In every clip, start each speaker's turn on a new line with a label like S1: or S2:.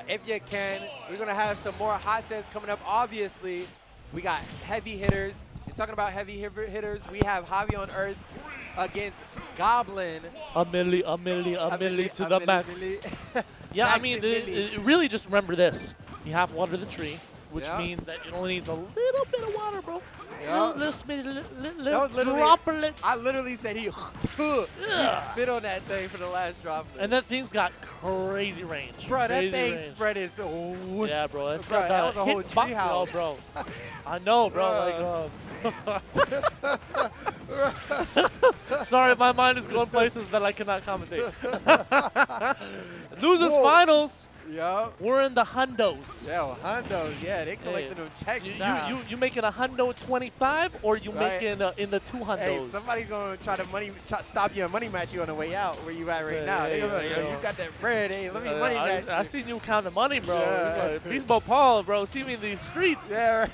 S1: if you can. We're going to have some more hot sets coming up. Obviously, we got heavy hitters. You're talking about heavy hitters. We have Javi on Earth against Goblin.
S2: A milli to the max. Yeah, I mean, really just remember this. You have to water the tree, which means that it only needs a little bit of water, bro. Little droplets.
S1: I literally said he spit on that thing for the last droplet.
S2: And that thing's got crazy range.
S1: Bro, that thing spread is
S2: yeah, bro. That's
S1: bro,
S2: got
S1: that was a whole tree house.
S2: Bro. I know, bro. Sorry, my mind is going places that I cannot commentate. Losers finals.
S1: Yup.
S2: We're in the hundos.
S1: Yeah, hundos. Yeah, they collecting them checks now.
S2: You making a hundo 25 or you making in the 2 hundos?
S1: Hey, somebody's gonna try to stop you and money match you on the way out where you at right now. They're gonna be like, yo, you got that bread. Hey, let me money match you.
S2: I seen you counting money, bro.
S1: Yeah.
S2: Like, Beast Ball Paul, bro. See me in these streets.
S1: Yeah.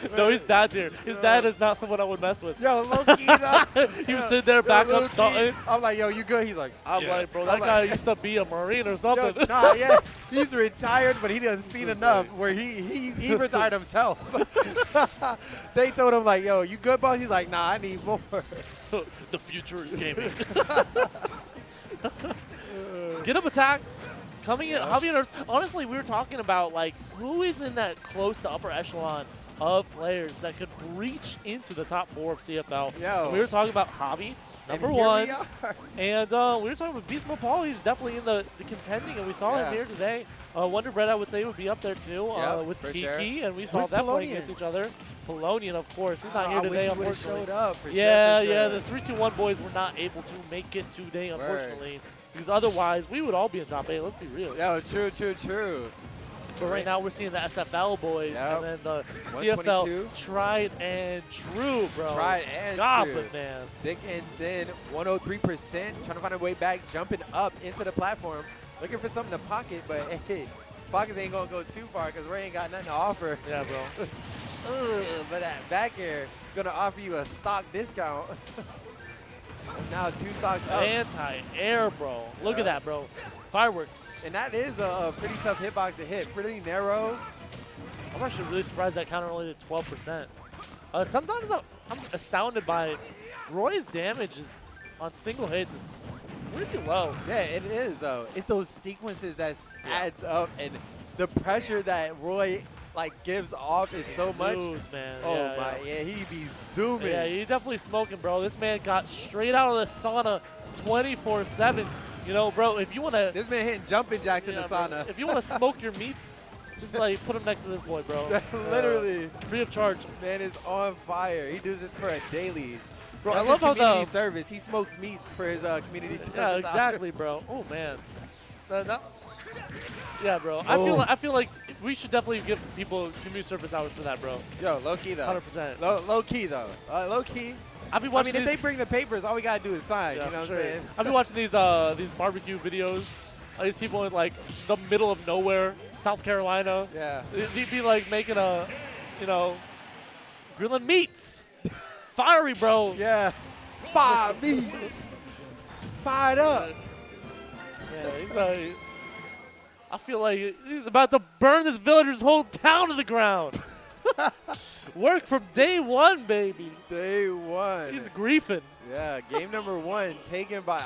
S1: Right.
S2: No, his dad's here. His dad is not someone I would mess with.
S1: Yo, low-key, though.
S2: He was sitting there back up starting.
S1: I'm like, yo, you good? He's like,
S2: I'm like, bro, that guy used to be a Marine or something.
S1: Yo, nah, yeah, he's retired, but he doesn't seen enough where he retired himself. They told him, like, yo, you good, boss? He's like, nah, I need more.
S2: The future is gaming. Get up attack. Coming in, Javi on Earth. Honestly, we were talking about, like, who is in that close to upper echelon of players that could reach into the top 4 of CFL.
S1: Yo.
S2: We were talking about Javi, number 1. And we were talking about Beast Mode Paul. He's definitely in the contending, and we saw him here today. Wonder Bread, I would say, would be up there, too, with Kiki, and we saw them playing against each other. Polonian, of course. He's not here today, unfortunately.
S1: Showed up for
S2: yeah,
S1: sure.
S2: The 3-2-1 boys were not able to make it today, unfortunately. Because otherwise, we would all be in top 8. Let's be real.
S1: Yo, true.
S2: But right now, we're seeing the SFL boys and then the CFL tried and true, bro.
S1: Tried and
S2: Goblin,
S1: true.
S2: man.
S1: Thick and thin, 103%, trying to find a way back, jumping up into the platform, looking for something to pocket, but hey, pockets ain't gonna go too far because Ray ain't got nothing to offer.
S2: Yeah, bro.
S1: But that back air gonna offer you a stock discount. Now 2 stocks up.
S2: Anti-air, bro. Look at that, bro. Fireworks.
S1: And that is a pretty tough hitbox to hit. Pretty narrow.
S2: I'm actually really surprised that counter only did 12%. Sometimes I'm astounded by Roy's damage on single hits is pretty low.
S1: Yeah, it is, though. It's those sequences that adds up, and the pressure that Roy gives off is so much.
S2: Man.
S1: Oh my, he be zooming.
S2: Yeah, he definitely smoking, bro. This man got straight out of the sauna 24/7. You know, bro, if you want to...
S1: This man hitting jumping jacks in the sauna.
S2: Bro, if you want to smoke your meats, just, put him next to this boy, bro.
S1: Literally.
S2: Free of charge.
S1: Man is on fire. He does this for a daily.
S2: Bro,
S1: that's
S2: I love
S1: his community service. He smokes meat for his community service.
S2: Yeah, exactly, bro. Oh, man. Yeah, bro. I feel like we should definitely give people community service hours for that, bro.
S1: Yo, low-key, though.
S2: 100%.
S1: Low-key, though. Low-key.
S2: If
S1: they bring the papers, all we gotta do is sign.
S2: Yeah,
S1: you know what I'm saying?
S2: I've been watching these barbecue videos. These people in the middle of nowhere, South Carolina.
S1: Yeah.
S2: They'd be making grilling meats. Fiery, bro.
S1: Yeah. Fire meats. Fired up.
S2: Yeah, I feel like he's about to burn this villager's whole town to the ground. Work from day 1, baby.
S1: Day 1.
S2: He's griefing.
S1: Yeah, game number 1 taken by,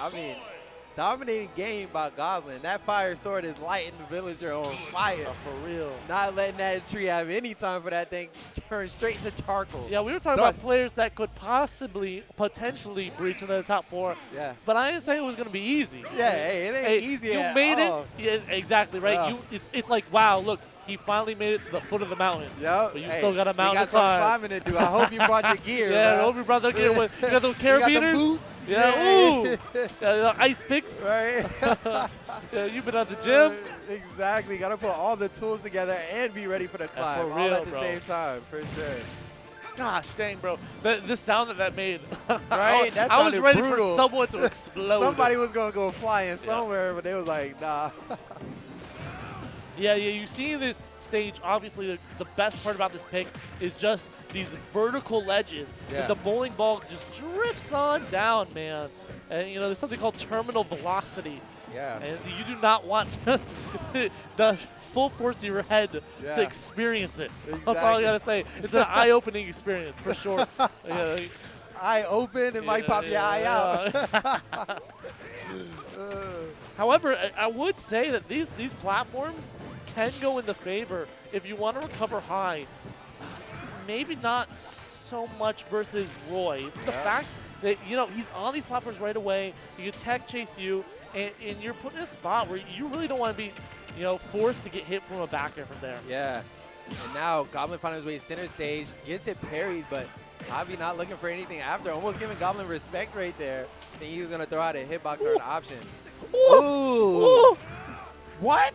S1: dominating game by Goblin. That fire sword is lighting the villager on fire.
S2: Oh, for real.
S1: Not letting that tree have any time for that thing to turn straight into charcoal.
S2: Yeah, we were talking about players that could potentially breach into the top 4.
S1: Yeah.
S2: But I didn't say it was going to be easy.
S1: Yeah, hey, it ain't easy
S2: You
S1: at
S2: made
S1: all.
S2: it. Yeah, exactly, right? It's like, wow, look. He finally made it to the foot of the mountain.
S1: Yep.
S2: But you still got a mountain to
S1: climb.
S2: climb.
S1: Climbing to do. I hope you brought your gear.
S2: Yeah,
S1: bro.
S2: I hope you brought the gear. You got those carabiners?
S1: You got the boots.
S2: Yeah, ooh. Yeah, the ice picks.
S1: Right.
S2: Yeah, you've been at the gym.
S1: Exactly. Got to put all the tools together and be ready for the climb.
S2: For real,
S1: all at the same time, for sure.
S2: Gosh, dang, bro. The sound that made.
S1: Right? That
S2: I was ready
S1: brutal.
S2: for someone to explode.
S1: Somebody was going to go flying somewhere, but they was like, nah.
S2: Yeah, you see this stage, obviously the best part about this pick is just these vertical ledges that the bowling ball just drifts on down, man. And, there's something called terminal velocity
S1: Yeah.
S2: And you do not want the full force of your head to experience it.
S1: Exactly.
S2: That's all I got to say. It's an eye-opening experience for sure. Yeah.
S1: Eye open, it might pop your eye out.
S2: However, I would say that these platforms can go in the favor if you want to recover high. Maybe not so much versus Roy. It's the fact that, you know, he's on these platforms right away. He can tech chase you, and you're put in a spot where you really don't want to be, you know, forced to get hit from a back air from there.
S1: Yeah. And now Goblin finds his way center stage, gets it parried, but Javi not looking for anything after. Almost giving Goblin respect right there. I think he was going to throw out a hitbox or an option. Ooh. What?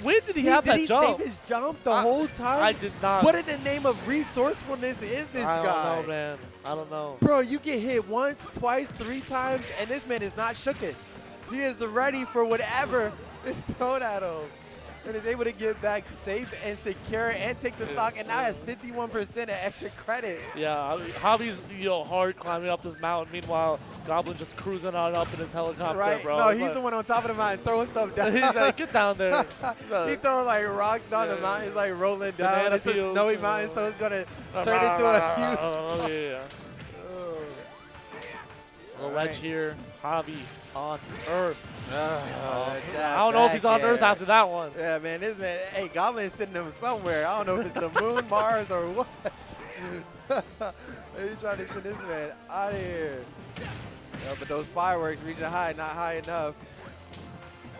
S2: When did he have that jump?
S1: Did he save his jump the whole time?
S2: I did not.
S1: What in the name of resourcefulness is this guy?
S2: I don't know, man. I don't know.
S1: Bro, you get hit once, twice, 3 times, and this man is not shooken. He is ready for whatever is thrown at him. And is able to get back safe and secure and take the stock, and now has 51% of extra credit.
S2: Yeah, I mean, Javi's, you know, hard climbing up this mountain. Meanwhile, Goblin just cruising on up in his helicopter,
S1: right?
S2: bro.
S1: No, he's the one on top of the mountain throwing stuff down.
S2: He's like, get down there.
S1: He's throwing like rocks down the mountain. He's like rolling down.
S2: Banana
S1: It's a
S2: peels,
S1: snowy mountain, so it's going to turn into a huge
S2: The ledge here, Javi on Earth.
S1: I
S2: don't know if he's on Earth after that one.
S1: Yeah, man, this man, hey, Goblin is sitting him somewhere. I don't know if it's the moon, Mars, or what. He's trying to send this man out of here. Yeah, but those fireworks reaching high, not high enough.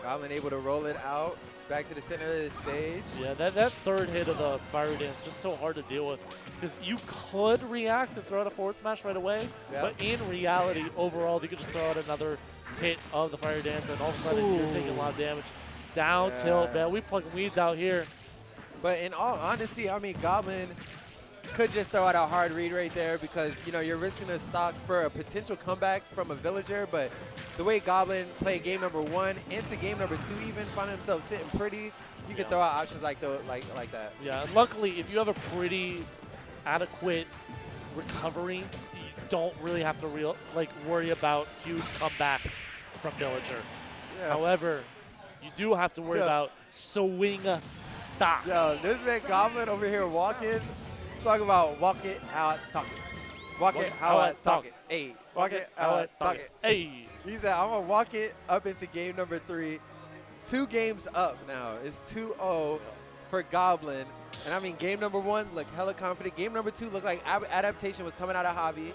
S1: Goblin able to roll it out. Back to the center of the stage.
S2: Yeah, that third hit of the fire dance is just so hard to deal with. Because you could react and throw out a forward smash right away, but in reality, overall, you could just throw out another hit of the fire dance, and all of a sudden you're taking a lot of damage. Down tilt, man. We plugging weeds out here.
S1: But in all honesty, I mean, Goblin could just throw out a hard read right there because, you know, you're risking a stock for a potential comeback from a villager, but the way Goblin played game number 1 into game number 2 even, find himself sitting pretty, you can throw out options like that.
S2: Yeah, and luckily, if you have a pretty adequate recovery, you don't really have to worry about huge comebacks from villager. Yeah. However, you do have to worry about swing stocks.
S1: Yo, this man Goblin over here walking, talking about walk it, how I talk it. Walk it, how I talk it. Hey, walk it, how I talk it.
S2: Hey.
S1: He said, I'm going to walk it up into game number 3. 2 games up now. It's 2-0 for Goblin. And I mean, game number 1 looked hella confident. Game number 2 looked like adaptation was coming out of Javi,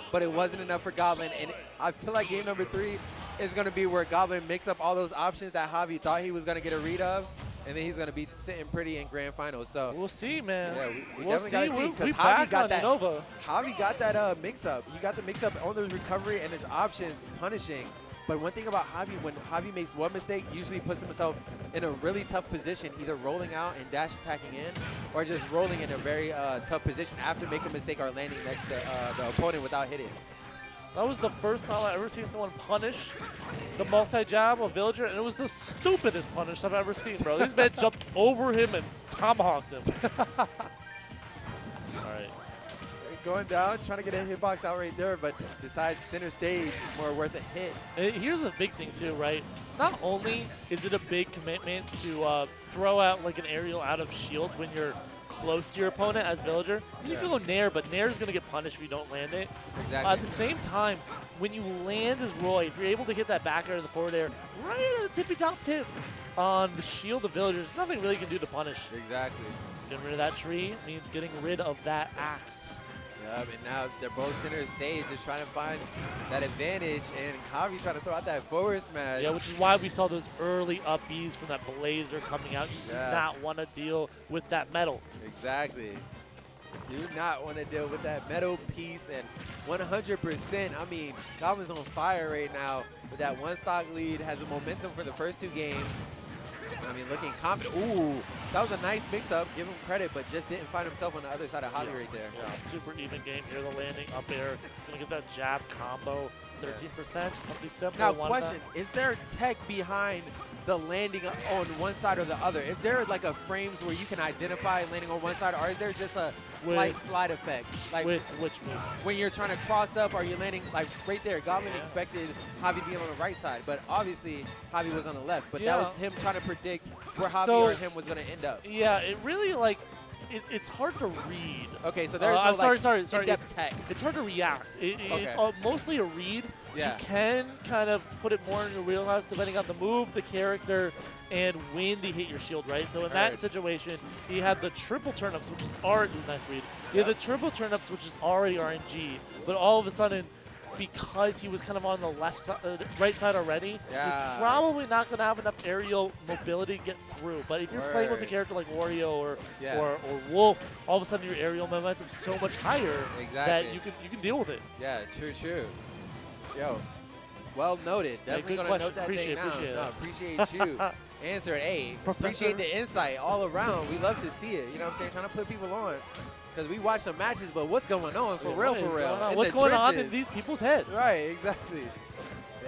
S1: but it wasn't enough for Goblin. And I feel like game number 3 is going to be where Goblin makes up all those options that Javi thought he was going to get a read of, and then he's going to be sitting pretty in grand finals. So
S2: we'll see, man.
S1: Yeah,
S2: we'll see.
S1: Because Javi got that. Javi got that mix-up. He got the mix-up on the recovery and his options punishing. But one thing about Javi, when Javi makes one mistake, usually puts himself in a really tough position, either rolling out and dash attacking in, or just rolling in a very tough position after making a mistake or landing next to the opponent without hitting.
S2: That was the first time I've ever seen someone punish the multi-jab of Villager, and it was the stupidest punish I've ever seen, bro. This man jumped over him and tomahawked him. All right.
S1: Going down, trying to get a hitbox out right there, but decides center stage more worth a hit.
S2: And here's the big thing too, right? Not only is it a big commitment to throw out like an aerial out of shield when you're close to your opponent as Villager. You can go Nair, but Nair is going to get punished if you don't land it.
S1: Exactly.
S2: At the same time, when you land as Roy, if you're able to hit that back air or the forward air right at the tippy top tip on the shield of Villagers, there's nothing really you can do to punish.
S1: Exactly.
S2: Getting rid of that tree means getting rid of that axe.
S1: Yeah, and now they're both center stage, just trying to find that advantage, and Javi trying to throw out that forward smash.
S2: Yeah, which is why we saw those early up Bs from that Blazer coming out. You do not want to deal with that metal.
S1: Exactly. Do not want to deal with that metal piece, and 100%, I mean, Goblin's on fire right now with that 1 stock lead, has a momentum for the first 2 games. I mean, looking confident. Ooh, that was a nice mix-up. Give him credit, but just didn't find himself on the other side of Javi right there.
S2: Yeah, super even game here. The landing up air. Gonna get that jab combo. 13%, just something simple.
S1: Now, question, is there tech behind the landing on one side or the other? Is there like a frames where you can identify landing on one side, or is there just a slight slide effect. Like
S2: with which move?
S1: When you're trying to cross up or you're landing, like right there, Goblin expected Javi to be on the right side, but obviously Javi was on the left. But that was him trying to predict where Javi or him was going to end up.
S2: Yeah, it really, like, it's hard to read.
S1: Okay, so there's no,
S2: sorry.
S1: in-depth tech.
S2: It's hard to react. It's mostly a read.
S1: Yeah.
S2: You can kind of put it more in your wheelhouse depending on the move, the character, and when they hit your shield, right? So in that situation, he had the triple turnips, which is already nice read. He had the triple turnips, which is already RNG, but all of a sudden, because he was kind of on the right side already, you're probably not going to have enough aerial mobility to get through. But if you're playing with a character like Wario or Wolf, all of a sudden your aerial momentum is so much higher that you can deal with it.
S1: Yeah, true. Yo, well noted. Definitely going to note that thing down. Appreciate you. Answer A. Appreciate the insight all around. We love to see it. You know what I'm saying? Trying to put people on. Because we watch some matches, but what's going on? For real.
S2: What's going on in these people's heads?
S1: Right, exactly.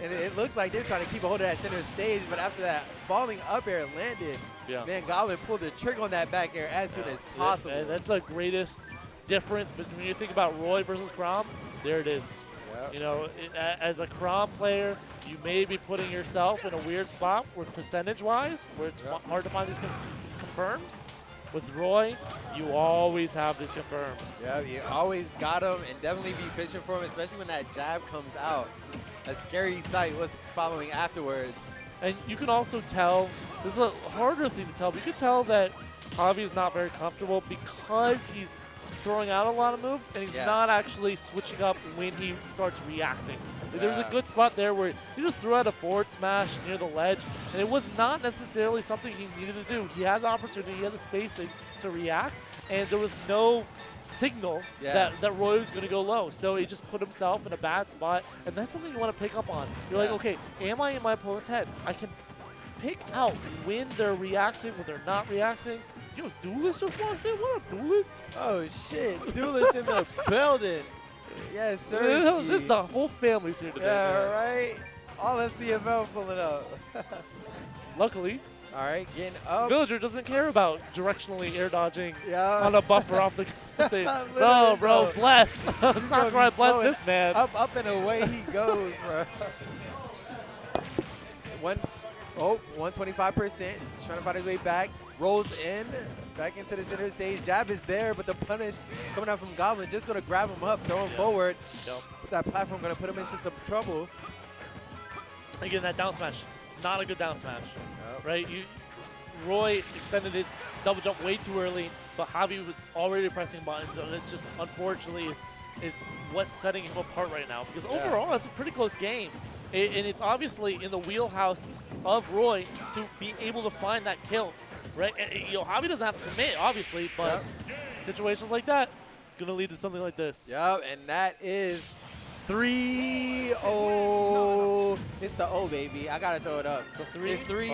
S1: And it looks like they're trying to keep a hold of that center stage, but after that falling up air landed, man, Goblin pulled the trigger on that back air as soon as possible.
S2: And that's the greatest difference. But when you think about Roy versus Chrom, there it is. You know, as a Chrom player, you may be putting yourself in a weird spot where percentage-wise, where it's hard to find these confirms. With Roy, you always have these confirms.
S1: Yeah, you always got them and definitely be fishing for them, especially when that jab comes out. A scary sight what's following afterwards.
S2: And you can also tell, this is a harder thing to tell, but you can tell that Javi is not very comfortable because he's throwing out a lot of moves and he's not actually switching up when he starts reacting. There's a good spot there where he just threw out a forward smash near the ledge, and it was not necessarily something he needed to do. He had the opportunity, he had the space to react, and there was no signal that Roy was going to go low. So he just put himself in a bad spot, and that's something you want to pick up on. You're like, okay, am I in my opponent's head? I can pick out when they're reacting, when they're not reacting. Yo, Duelist just walked in? What up, Duelist?
S1: Oh, shit. Duelist in the building. Yes, sir.
S2: This is the whole family's here today.
S1: Yeah, right? All the CFL pulling up.
S2: Luckily.
S1: All right, getting up.
S2: Villager doesn't care about directionally air dodging on a buffer off the stage.
S1: No,
S2: bro, bless. Sakurai, bless this man.
S1: Up and away he goes, bro. 125%. Trying to find his way back. Rolls in. Back into the center stage. Jab is there, but the punish coming out from Goblin. Just going to grab him up, throw him forward. But that platform going to put him into some trouble.
S2: Again, that down smash. Not a good down smash. Right? Roy extended his double jump way too early, but Javi was already pressing buttons, and it's just, unfortunately, is what's setting him apart right now. Because overall, it's a pretty close game. And it's obviously in the wheelhouse of Roy to be able to find that kill. Right, and, you know, Javi doesn't have to commit, obviously, but situations like that gonna lead to something like this.
S1: Yep, and that is 3-0. It's the O, baby. I gotta throw it up.
S2: So 3.
S1: It's 3.